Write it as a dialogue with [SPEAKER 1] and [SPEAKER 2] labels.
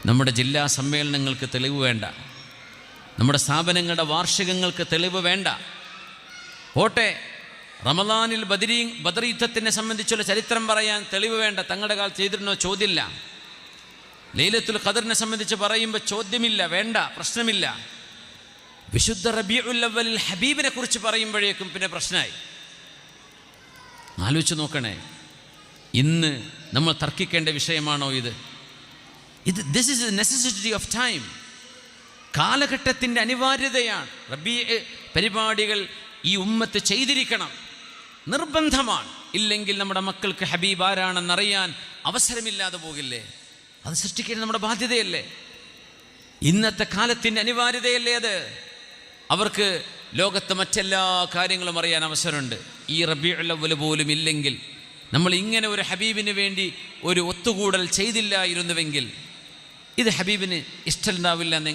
[SPEAKER 1] നമ്മുടെ ജില്ലാ സമ്മേളനങ്ങൾക്ക് തെളിവ് വേണ്ട, നമ്മുടെ സ്ഥാപനങ്ങളുടെ വാർഷികങ്ങൾക്ക് തെളിവ് വേണ്ട. പോട്ടെ, റമദാനിൽ ബദർ യുദ്ധത്തിനെ സംബന്ധിച്ചുള്ള ചരിത്രം പറയാൻ തെളിവ് വേണ്ട, തങ്ങളുടെ കാലത്ത് ചെയ്തിരുന്നോ ചോദ്യമില്ല. ലൈലത്തുൽ ഖദറിനെ സംബന്ധിച്ച് പറയുമ്പോൾ ചോദ്യമില്ല, വേണ്ട, പ്രശ്നമില്ല. വിശുദ്ധ റബീഉൽ അവ്വലിൽ ഹബീബിനെ കുറിച്ച് പറയുമ്പോഴേക്കും പിന്നെ പ്രശ്നമായി. ആലോചിച്ച് നോക്കണേ, ഇന്ന് നമ്മൾ തർക്കിക്കേണ്ട വിഷയമാണോ ഇത്? This is A necessity of time. കാലഘട്ടത്തിൻ്റെ അനിവാര്യതയാണ്. റബീഉ പരിപാടികൾ ഈ ഉമ്മത്ത് ചെയ്തിരിക്കണം, നിർബന്ധമാണ്. ഇല്ലെങ്കിൽ നമ്മുടെ മക്കൾക്ക് ഹബീബ് ആരാണെന്നറിയാൻ അവസരമില്ലാതെ പോകില്ലേ? അത് സൃഷ്ടിക്കേണ്ട നമ്മുടെ ബാധ്യതയല്ലേ? ഇന്നത്തെ കാലത്തിൻ്റെ അനിവാര്യതയല്ലേ അത്? അവർക്ക് ലോകത്തെ മറ്റെല്ലാ കാര്യങ്ങളും അറിയാൻ അവസരമുണ്ട്. ഈ റബീഉൽ അവ്വൽ പോലും ഇല്ലെങ്കിൽ, നമ്മൾ ഇങ്ങനെ ഒരു ഹബീബിന് വേണ്ടി ഒരു ഒത്തുകൂടൽ ചെയ്തില്ലായിരുന്നുവെങ്കിൽ ഇത് ഹബീബിന് ഇഷ്ടമുണ്ടാവില്ല എന്ന്